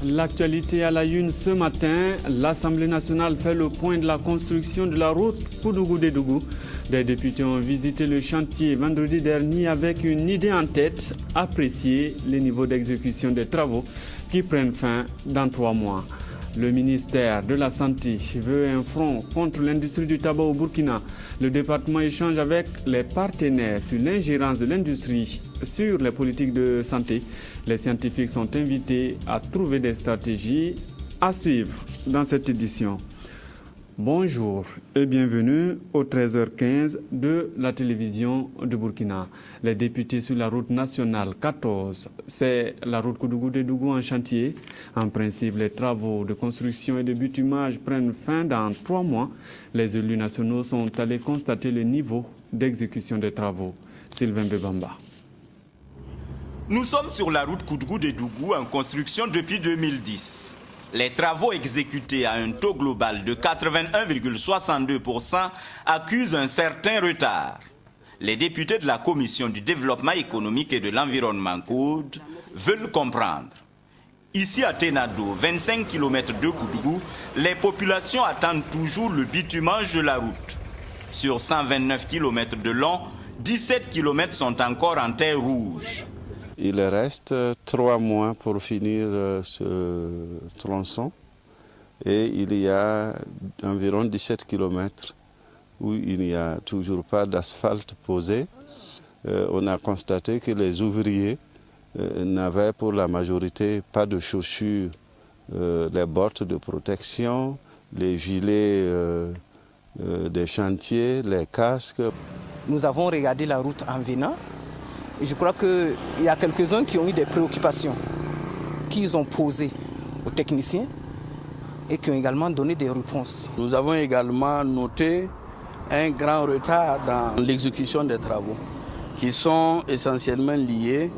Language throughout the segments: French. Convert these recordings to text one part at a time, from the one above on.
L'actualité à la une ce matin, l'Assemblée nationale fait le point de la construction de la route Koudougou-Dédougou. Des députés ont visité le chantier vendredi dernier avec une idée en tête, apprécier les niveaux d'exécution des travaux qui prennent fin dans 3 mois. Le ministère de la Santé veut un front contre l'industrie du tabac au Burkina. Le département échange avec les partenaires sur l'ingérence de l'industrie sur les politiques de santé. Les scientifiques sont invités à trouver des stratégies à suivre dans cette édition. Bonjour et bienvenue au 13h15 de la télévision de Burkina. Les députés sur la route nationale 14, c'est la route Koudougou-Dédougou en chantier. En principe, les travaux de construction et de bitumage prennent fin dans 3 mois. Les élus nationaux sont allés constater le niveau d'exécution des travaux. Sylvain Bebamba. Nous sommes sur la route Koudougou-Dédougou en construction depuis 2010. Les travaux exécutés à un taux global de 81,62% accusent un certain retard. Les députés de la Commission du développement économique et de l'environnement CODE veulent comprendre. Ici à Tenado, 25 km de Koudougou, les populations attendent toujours le bitumage de la route. Sur 129 km de long, 17 km sont encore en terre rouge. Il reste 3 mois pour finir ce tronçon et il y a environ 17 km où il n'y a toujours pas d'asphalte posé. On a constaté que les ouvriers n'avaient pour la majorité pas de chaussures, les bottes de protection, les gilets des chantiers, les casques. Nous avons regardé la route en venant. Et je crois qu'il y a quelques-uns qui ont eu des préoccupations qu'ils ont posées aux techniciens et qui ont également donné des réponses. Nous avons également noté un grand retard dans l'exécution des travaux qui sont essentiellement liés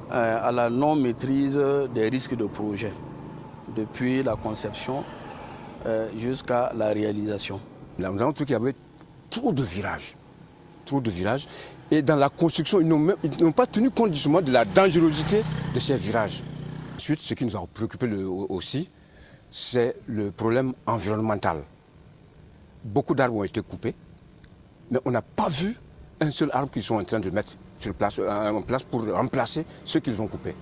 à la non-maîtrise des risques de projet depuis la conception jusqu'à la réalisation. Nous avons trouvé qu'il y avait trop de virages. Et dans la construction, ils n'ont pas tenu compte justement de la dangerosité de ces virages. Ensuite, ce qui nous a préoccupé aussi, c'est le problème environnemental. Beaucoup d'arbres ont été coupés, mais on n'a pas vu un seul arbre qu'ils sont en train de mettre en place pour remplacer ceux qu'ils ont coupés.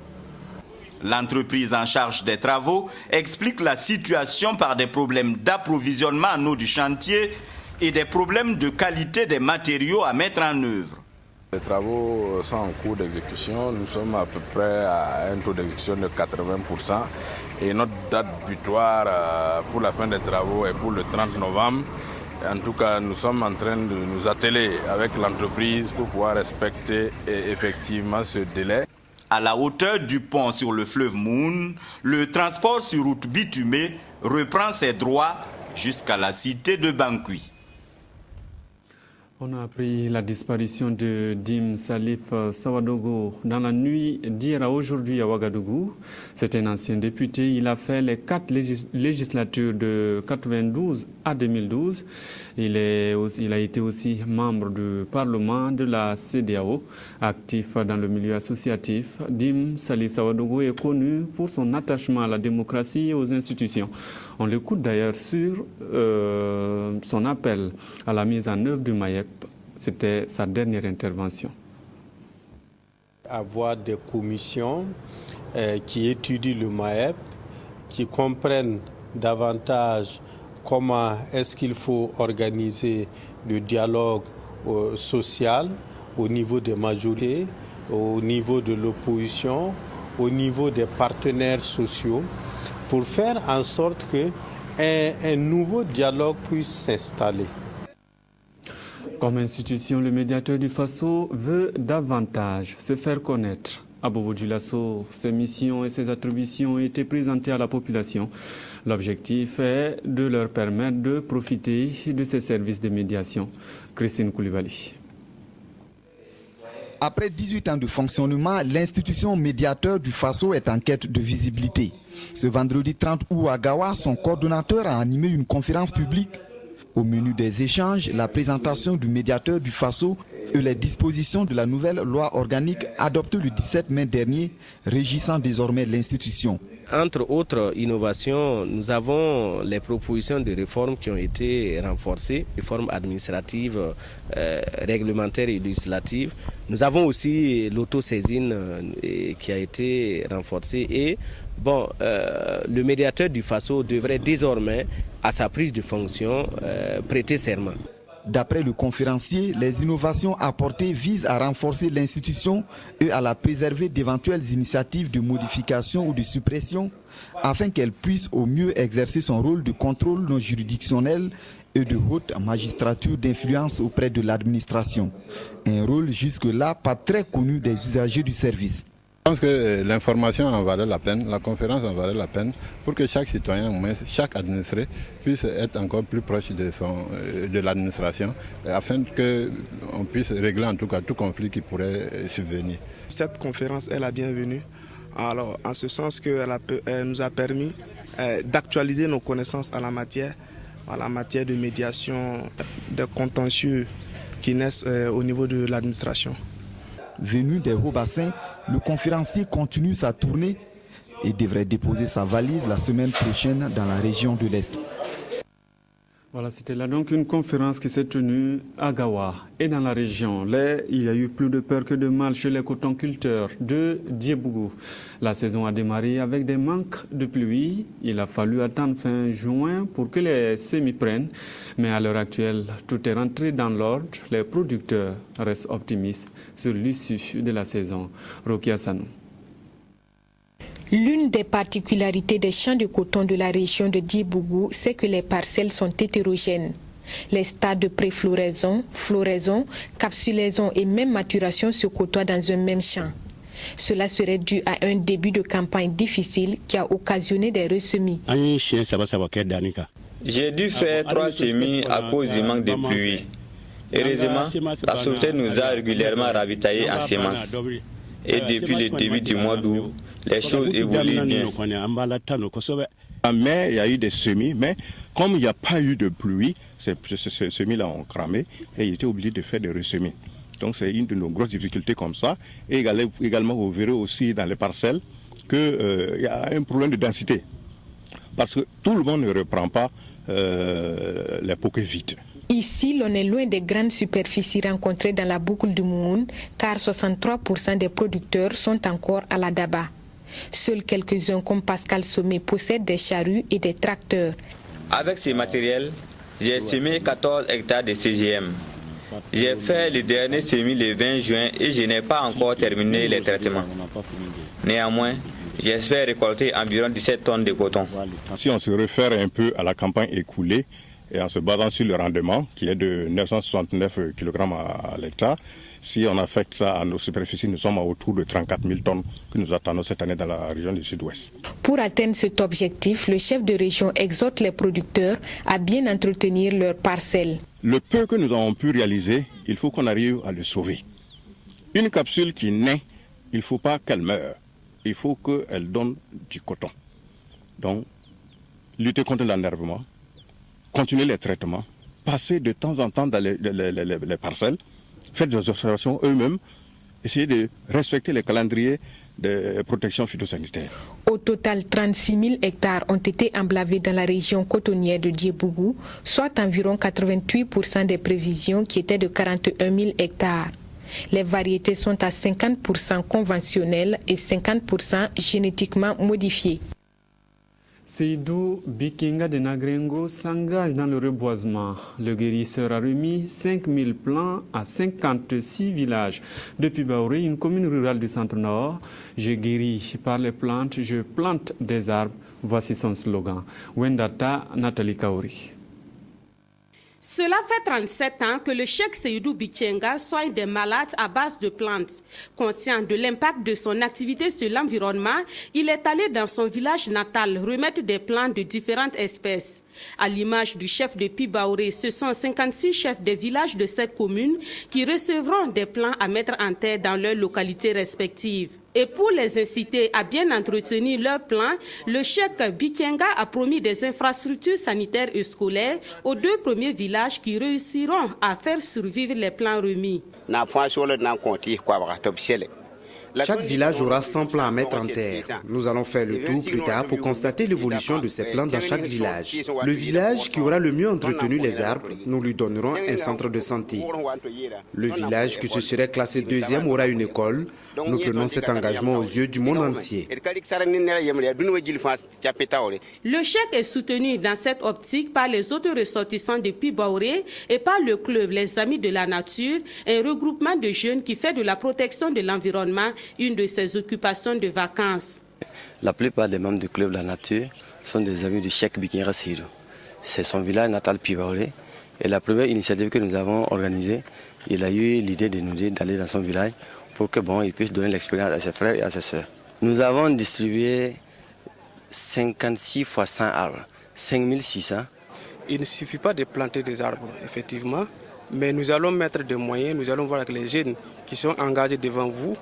L'entreprise en charge des travaux explique la situation par des problèmes d'approvisionnement en eau du chantier et des problèmes de qualité des matériaux à mettre en œuvre. Les travaux sont en cours d'exécution. Nous sommes à peu près à un taux d'exécution de 80%. Et notre date butoir pour la fin des travaux est pour le 30 novembre. En tout cas, nous sommes en train de nous atteler avec l'entreprise pour pouvoir respecter effectivement ce délai. À la hauteur du pont sur le fleuve Moon, le transport sur route bitumée reprend ses droits jusqu'à la cité de Bangui. On a appris la disparition de Dim Salif Sawadogo dans la nuit d'hier à aujourd'hui à Ouagadougou. C'est un ancien député. Il a fait les 4 législatures de 92 à 2012. Il a été aussi membre du Parlement de la CEDEAO, actif dans le milieu associatif. Dim Salif Sawadogo est connu pour son attachement à la démocratie et aux institutions. On l'écoute d'ailleurs sur son appel à la mise en œuvre du MAEP. C'était sa dernière intervention. Avoir des commissions qui étudient le MAEP, qui comprennent davantage comment est-ce qu'il faut organiser le dialogue social au niveau des majorités, au niveau de l'opposition, au niveau des partenaires sociaux, pour faire en sorte qu'un nouveau dialogue puisse s'installer. Comme institution, le médiateur du Faso veut davantage se faire connaître. À Bobo Dioulasso, ses missions et ses attributions ont été présentées à la population. L'objectif est de leur permettre de profiter de ces services de médiation. Christine Koulibaly. Après 18 ans de fonctionnement, l'institution médiateur du Faso est en quête de visibilité. Ce vendredi 30 août à Gawa, son coordonnateur a animé une conférence publique. Au menu des échanges, la présentation du médiateur du Faso et les dispositions de la nouvelle loi organique adoptée le 17 mai dernier, régissant désormais l'institution. Entre autres innovations, nous avons les propositions de réformes qui ont été renforcées, réformes administratives, réglementaires et législatives. Nous avons aussi l'autosaisine qui a été renforcée et le médiateur du Faso devrait désormais, à sa prise de fonction, prêter serment. D'après le conférencier, les innovations apportées visent à renforcer l'institution et à la préserver d'éventuelles initiatives de modification ou de suppression afin qu'elle puisse au mieux exercer son rôle de contrôle non juridictionnel et de haute magistrature d'influence auprès de l'administration. Un rôle jusque-là pas très connu des usagers du service. Je pense que l'information en valait la peine, la conférence en valait la peine pour que chaque citoyen, chaque administré puisse être encore plus proche de l'administration afin qu'on puisse régler en tout cas tout conflit qui pourrait subvenir. Cette conférence est la bienvenue, alors, en ce sens qu'elle nous a permis d'actualiser nos connaissances en la matière de médiation, de contentieux qui naissent au niveau de l'administration. Venu des Hauts-Bassins, le conférencier continue sa tournée et devrait déposer sa valise la semaine prochaine dans la région de l'Est. Voilà, c'était là donc une conférence qui s'est tenue à Gawa et dans la région. Là, il y a eu plus de peur que de mal chez les cotonculteurs de Diebougou. La saison a démarré avec des manques de pluie. Il a fallu attendre fin juin pour que les semis prennent. Mais à l'heure actuelle, tout est rentré dans l'ordre. Les producteurs restent optimistes sur l'issue de la saison. Rokia Sanou. L'une des particularités des champs de coton de la région de Diebougou, c'est que les parcelles sont hétérogènes. Les stades de préfloraison, floraison, capsulaison et même maturation se côtoient dans un même champ. Cela serait dû à un début de campagne difficile qui a occasionné des ressemis. J'ai dû faire 3 semis à cause du manque de pluie. Heureusement, la société nous a régulièrement ravitaillés en semences. Et depuis le début du mois d'août, les choses évoluent bien. En mai, il y a eu des semis, mais comme il n'y a pas eu de pluie, ces semis-là ont cramé et il était obligé de faire des ressemis. Donc c'est une de nos grosses difficultés comme ça. Et également, vous verrez aussi dans les parcelles qu'il y a un problème de densité. Parce que tout le monde ne reprend pas les poquets vides. Ici, l'on est loin des grandes superficies rencontrées dans la boucle du Moumoun, car 63% des producteurs sont encore à la Daba. Seuls quelques-uns comme Pascal Sommet possèdent des charrues et des tracteurs. Avec ces matériels, j'ai semé 14 hectares de CGM. J'ai fait le dernier semis le 20 juin et je n'ai pas encore terminé les traitements. Néanmoins, j'espère récolter environ 17 tonnes de coton. Si on se réfère un peu à la campagne écoulée, et en se basant sur le rendement qui est de 969 kg à l'hectare, si on affecte ça à nos superficies, nous sommes autour de 34 000 tonnes que nous attendons cette année dans la région du Sud-Ouest. Pour atteindre cet objectif, le chef de région exhorte les producteurs à bien entretenir leurs parcelles. Le peu que nous avons pu réaliser, il faut qu'on arrive à le sauver. Une capsule qui naît, il ne faut pas qu'elle meure. Il faut qu'elle donne du coton. Donc, lutter contre l'ennervement, continuer les traitements, passer de temps en temps dans les parcelles, faire des observations eux-mêmes, essayer de respecter les calendriers de protection phytosanitaire. Au total, 36 000 hectares ont été emblavés dans la région cotonnière de Diebougou, soit environ 88% des prévisions qui étaient de 41 000 hectares. Les variétés sont à 50% conventionnelles et 50% génétiquement modifiées. Seydou Bikinga de Nagrengo s'engage dans le reboisement. Le guérisseur a remis 5000 plants à 56 villages. Depuis Baouré, une commune rurale du centre-nord, je guéris par les plantes, je plante des arbres. Voici son slogan. Wendata Nathalie Kaori. Cela fait 37 ans que le cheikh Seydou Bikenga soigne des malades à base de plantes. Conscient de l'impact de son activité sur l'environnement, il est allé dans son village natal remettre des plantes de différentes espèces. À l'image du chef de Pibaoré, ce sont 56 chefs des villages de cette commune qui recevront des plants à mettre en terre dans leurs localités respectives. Et pour les inciter à bien entretenir leurs plants, le cheikh Bikenga a promis des infrastructures sanitaires et scolaires aux 2 premiers villages qui réussiront à faire survivre les plants remis. Chaque village aura 100 plants à mettre en terre. Nous allons faire le tour plus tard pour constater l'évolution de ces plants dans chaque village. Le village qui aura le mieux entretenu les arbres, nous lui donnerons un centre de santé. Le village qui se serait classé 2e aura une école. Nous prenons cet engagement aux yeux du monde entier. Le cheikh est soutenu dans cette optique par les autres ressortissants de Pibaoré et par le club Les Amis de la Nature, un regroupement de jeunes qui fait de la protection de l'environnement une de ses occupations de vacances. La plupart des membres du club La Nature sont des amis du cheikh Bikenga Seydou. C'est son village natal Pibaoré. Et la première initiative que nous avons organisée, il a eu l'idée de nous dire d'aller dans son village pour que il puisse donner l'expérience à ses frères et à ses sœurs. Nous avons distribué 56 fois 100 arbres, 5600. Il ne suffit pas de planter des arbres, effectivement, mais nous allons mettre des moyens, nous allons voir avec les jeunes qui sont engagés devant vous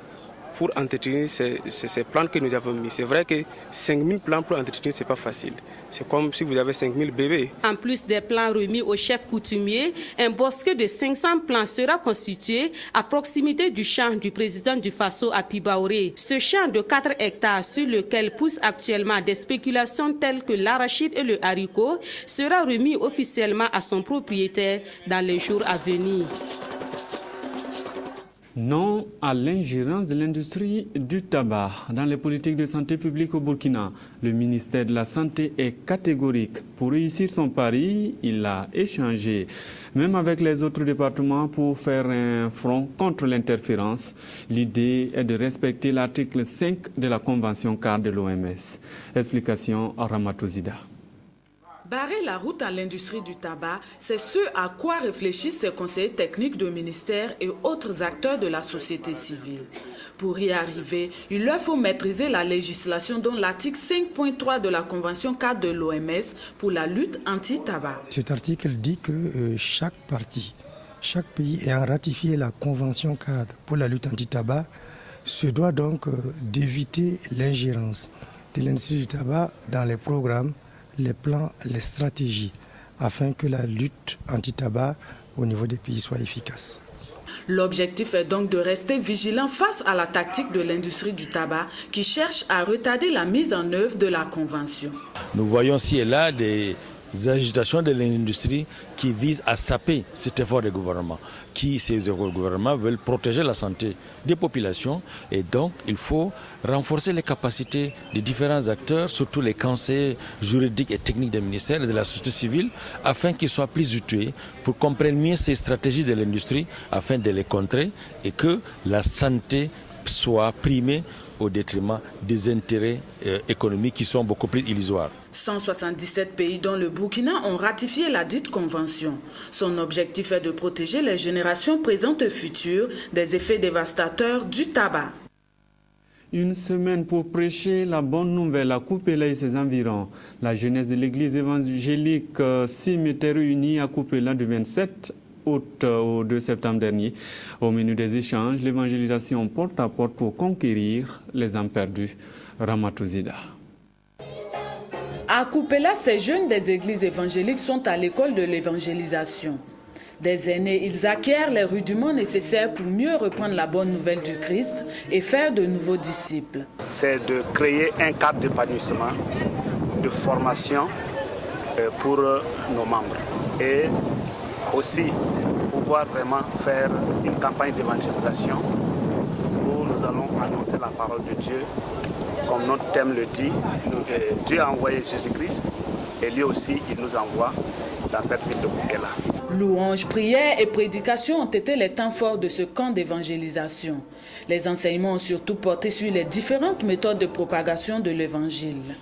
pour entretenir ces plantes que nous avons mis. C'est vrai que 5000 plants pour entretenir, ce n'est pas facile. C'est comme si vous avez 5000 bébés. En plus des plants remis au chef coutumier, un bosquet de 500 plants sera constitué à proximité du champ du président du Faso à Pibaoré. Ce champ de 4 hectares sur lequel poussent actuellement des spéculations telles que l'arachide et le haricot sera remis officiellement à son propriétaire dans les jours à venir. Non à l'ingérence de l'industrie du tabac dans les politiques de santé publique au Burkina. Le ministère de la Santé est catégorique. Pour réussir son pari, il a échangé, même avec les autres départements, pour faire un front contre l'interférence. L'idée est de respecter l'article 5 de la Convention cadre de l'OMS. Explication à Ramatouzida. Barrer la route à l'industrie du tabac, c'est ce à quoi réfléchissent ces conseillers techniques de ministères et autres acteurs de la société civile. Pour y arriver, il leur faut maîtriser la législation dont l'article 5.3 de la Convention cadre de l'OMS pour la lutte anti-tabac. Cet article dit que chaque pays ayant ratifié la Convention cadre pour la lutte anti-tabac se doit donc d'éviter l'ingérence de l'industrie du tabac dans les programmes, les plans, les stratégies, afin que la lutte anti-tabac au niveau des pays soit efficace. L'objectif est donc de rester vigilant face à la tactique de l'industrie du tabac qui cherche à retarder la mise en œuvre de la Convention. Nous voyons ci et là des agitations de l'industrie qui visent à saper cet effort des gouvernements. Ces gouvernements veulent protéger la santé des populations et donc il faut renforcer les capacités des différents acteurs, surtout les conseillers juridiques et techniques des ministères et de la société civile, afin qu'ils soient plus outillés pour comprendre mieux ces stratégies de l'industrie, afin de les contrer et que la santé soit primée au détriment des intérêts économiques qui sont beaucoup plus illusoires. 177 pays dont le Burkina ont ratifié la dite convention. Son objectif est de protéger les générations présentes et futures des effets dévastateurs du tabac. Une semaine pour prêcher la bonne nouvelle à Koupela et ses environs. La jeunesse de l'église évangélique SIM était réunie à Koupela du 27 août au 2 septembre dernier. Au menu des échanges, l'évangélisation porte à porte pour conquérir les âmes perdues. Ramatouzida. À Koupela, ces jeunes des églises évangéliques sont à l'école de l'évangélisation. Des aînés, ils acquièrent les rudiments nécessaires pour mieux reprendre la bonne nouvelle du Christ et faire de nouveaux disciples. C'est de créer un cadre d'épanouissement, de formation pour nos membres et aussi pouvoir vraiment faire une campagne d'évangélisation où nous allons annoncer la parole de Dieu. Comme notre thème le dit, Dieu a envoyé Jésus-Christ et lui aussi il nous envoie dans cette ville de Koupela. Louanges, prières et prédications ont été les temps forts de ce camp d'évangélisation. Les enseignements ont surtout porté sur les différentes méthodes de propagation de l'évangile.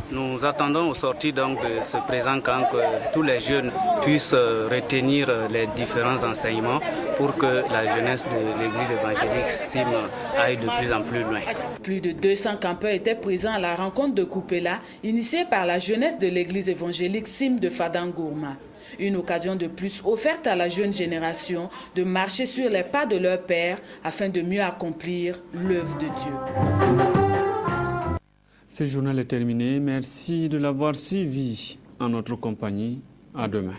Nous attendons au sortir donc de ce présent camp que tous les jeunes puissent retenir les différents enseignements pour que la jeunesse de l'église évangélique SIM aille de plus en plus loin. Plus de 200 campeurs étaient présents à la rencontre de Koupela, initiée par la jeunesse de l'église évangélique SIM de Fadangourma. Une occasion de plus offerte à la jeune génération de marcher sur les pas de leur père afin de mieux accomplir l'œuvre de Dieu. Ce journal est terminé. Merci de l'avoir suivi en notre compagnie. À demain.